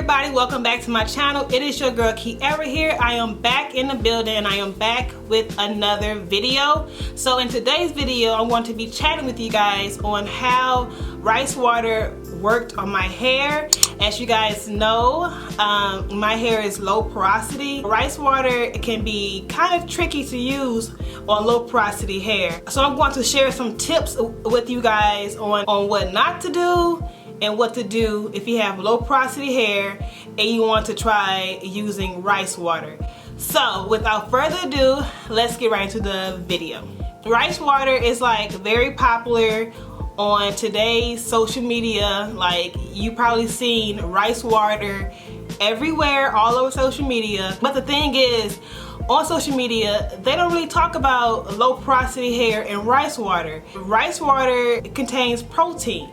everybody, welcome back to my channel. It is your girl Kiera here. I am back in the building and I am back with another video. So in today's video I'm going to be chatting with you guys on how rice water worked on my hair. As you guys know, my hair is low porosity. Rice water can be kind of tricky to use on low porosity hair. So I'm going to share some tips with you guys on what not to do and what to do if you have low porosity hair and you want to try using rice water. So without further ado, let's get right into the video. Rice water is like very popular on today's social media. Like, you probably seen rice water everywhere, all over social media. But the thing is, on social media, they don't really talk about low porosity hair and rice water. Rice water contains protein,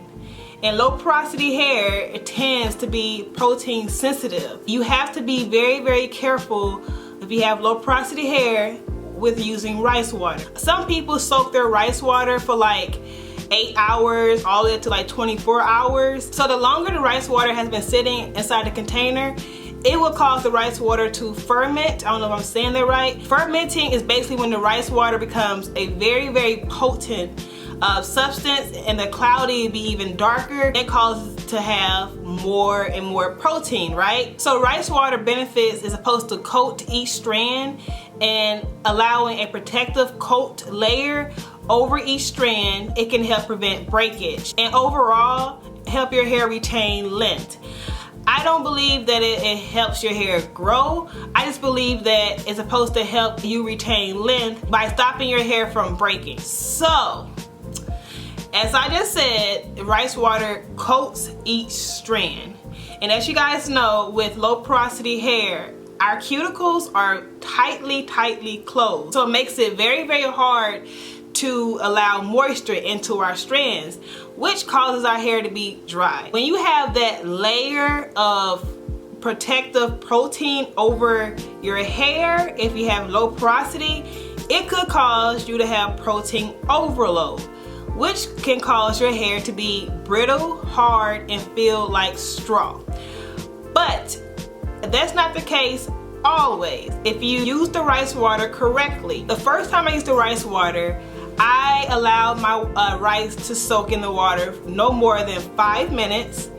and low porosity hair tends to be protein sensitive. You have to be very, very careful if you have low porosity hair with using rice water. Some people soak their rice water for like 8 hours all the way to like 24 hours. So the longer the rice water has been sitting inside the container, it will cause the rice water to ferment. I don't know if I'm saying that right. Fermenting is basically when the rice water becomes a very, very potent substance, and the cloudy be even darker. It causes to have more and more protein, right? So rice water benefits is supposed to coat each strand and allowing a protective coat layer over each strand. It can help prevent breakage and overall help your hair retain length. I don't believe that it helps your hair grow. I just believe that it's supposed to help you retain length by stopping your hair from breaking. So, as I just said, rice water coats each strand. And as you guys know, with low porosity hair, our cuticles are tightly closed. So it makes it very, very hard to allow moisture into our strands, which causes our hair to be dry. When you have that layer of protective protein over your hair, if you have low porosity, it could cause you to have protein overload, which can cause your hair to be brittle, hard, and feel like straw. But that's not the case always. If you use the rice water correctly. The first time I used the rice water, I allowed my rice to soak in the water no more than 5 minutes.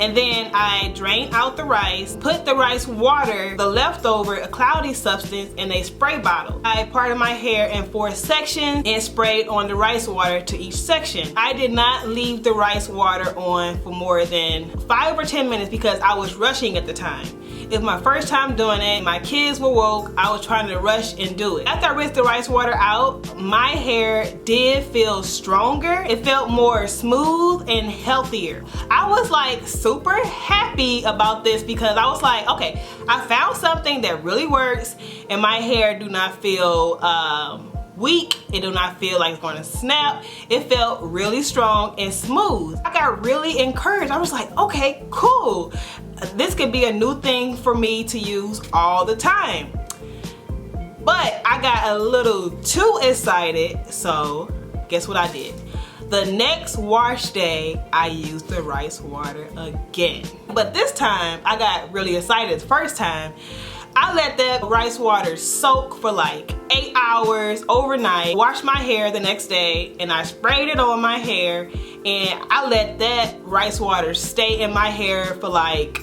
And then I drained out the rice, put the rice water, the leftover, a cloudy substance, in a spray bottle. I parted my hair in 4 sections and sprayed on the rice water to each section. I did not leave the rice water on for more than 5 or 10 minutes because I was rushing at the time. It was my first time doing it. My kids were woke. I was trying to rush and do it. After I rinsed the rice water out, my hair did feel stronger. It felt more smooth and healthier. I was like super happy about this because I was like, okay, I found something that really works and my hair do not feel weak. It do not feel like it's going to snap. It felt really strong and smooth. I got really encouraged. I was like, okay, cool. This could be a new thing for me to use all the time. But I got a little too excited, so guess what I did? The next wash day, I used the rice water again. But this time, I got really excited. The first time, I let that rice water soak for like 8 hours overnight, washed my hair the next day, and I sprayed it on my hair, and I let that rice water stay in my hair for like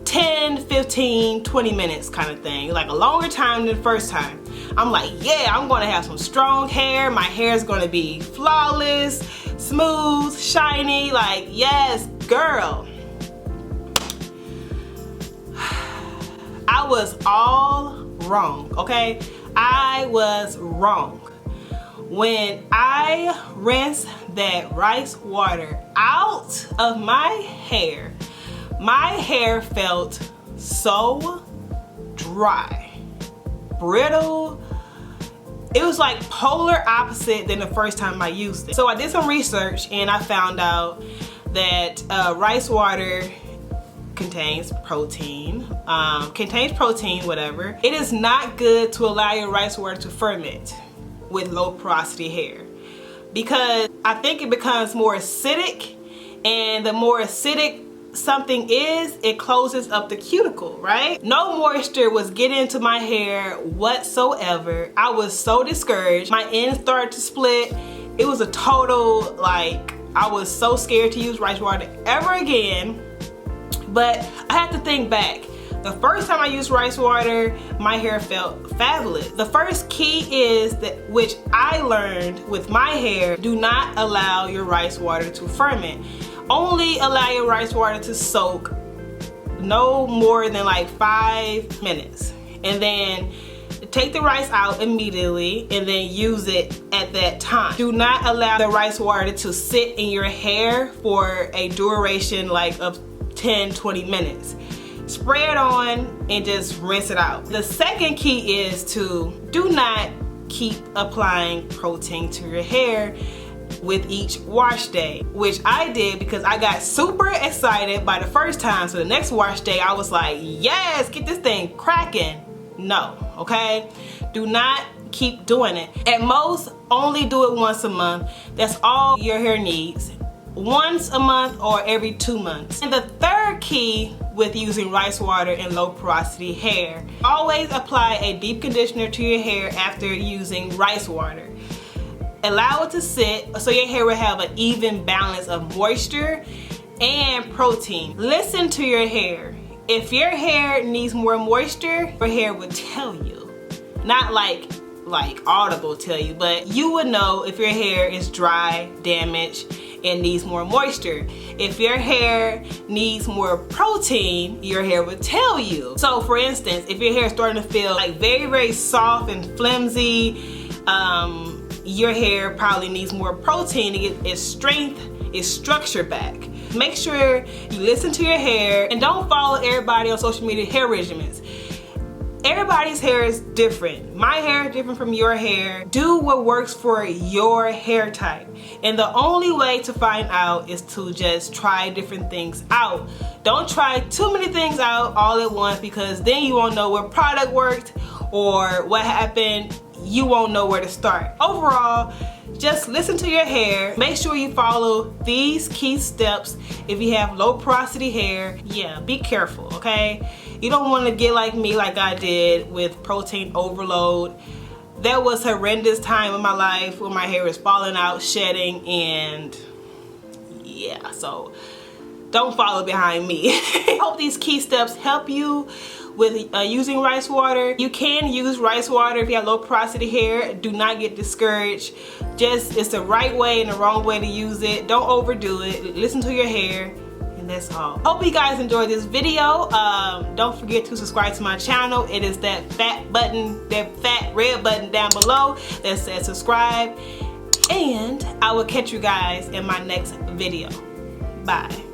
10, 15, 20 minutes kind of thing, like a longer time than the first time. I'm like, yeah, I'm gonna have some strong hair. My hair is gonna be flawless, smooth, shiny, like, yes, girl. I was all wrong, okay? I was wrong. When I rinsed that rice water out of my hair felt so dry, brittle. It was like polar opposite than the first time I used it. So I did some research and I found out that rice water contains protein, whatever. It is not good to allow your rice water to ferment with low porosity hair because I think it becomes more acidic, and the more acidic something is, it closes up the cuticle, right? No moisture was getting into my hair whatsoever. I was so discouraged. My ends started to split. It was a total, like, I was so scared to use rice water ever again. But I had to think back. The first time I used rice water, my hair felt fabulous. The first key is that, which I learned with my hair, do not allow your rice water to ferment. Only allow your rice water to soak no more than like 5 minutes. And then take the rice out immediately and then use it at that time. Do not allow the rice water to sit in your hair for a duration like of 10-20 minutes. Spray it on and just rinse it out. The second key is to do not keep applying protein to your hair with each wash day, which I did because I got super excited by the first time. So the next wash day I was like, yes, get this thing cracking. No, okay? Do not keep doing it. At most, only do it once a month. That's all your hair needs. Once a month or every 2 months. And the third key with using rice water and low porosity hair, always apply a deep conditioner to your hair after using rice water. Allow it to sit so your hair will have an even balance of moisture and protein. Listen to your hair. If your hair needs more moisture, your hair will tell you. Not like audible tell you, but you would know if your hair is dry, damaged, and needs more moisture. If your hair needs more protein, your hair will tell you. So for instance, if your hair is starting to feel like very soft and flimsy, your hair probably needs more protein to get its strength, its structure back. Make sure you listen to your hair and don't follow everybody on social media hair regimens. Everybody's hair is different. My hair is different from your hair. Do what works for your hair type. And the only way to find out is to just try different things out. Don't try too many things out all at once, because then you won't know what product worked or what happened. You won't know where to start. Overall, just listen to your hair. Make sure you follow these key steps. If you have low porosity hair, yeah, be careful, okay? You don't want to get like me, like I did with protein overload. That was a horrendous time in my life when my hair was falling out, shedding, and yeah, so don't follow behind me. I hope these key steps help you with using rice water. You can use rice water if you have low porosity hair. Do not get discouraged. Just, it's the right way and the wrong way to use it. Don't overdo it. Listen to your hair, and that's all. Hope you guys enjoyed this video. Don't forget to subscribe to my channel. It is that fat button, that fat red button down below that says subscribe. And I will catch you guys in my next video. Bye.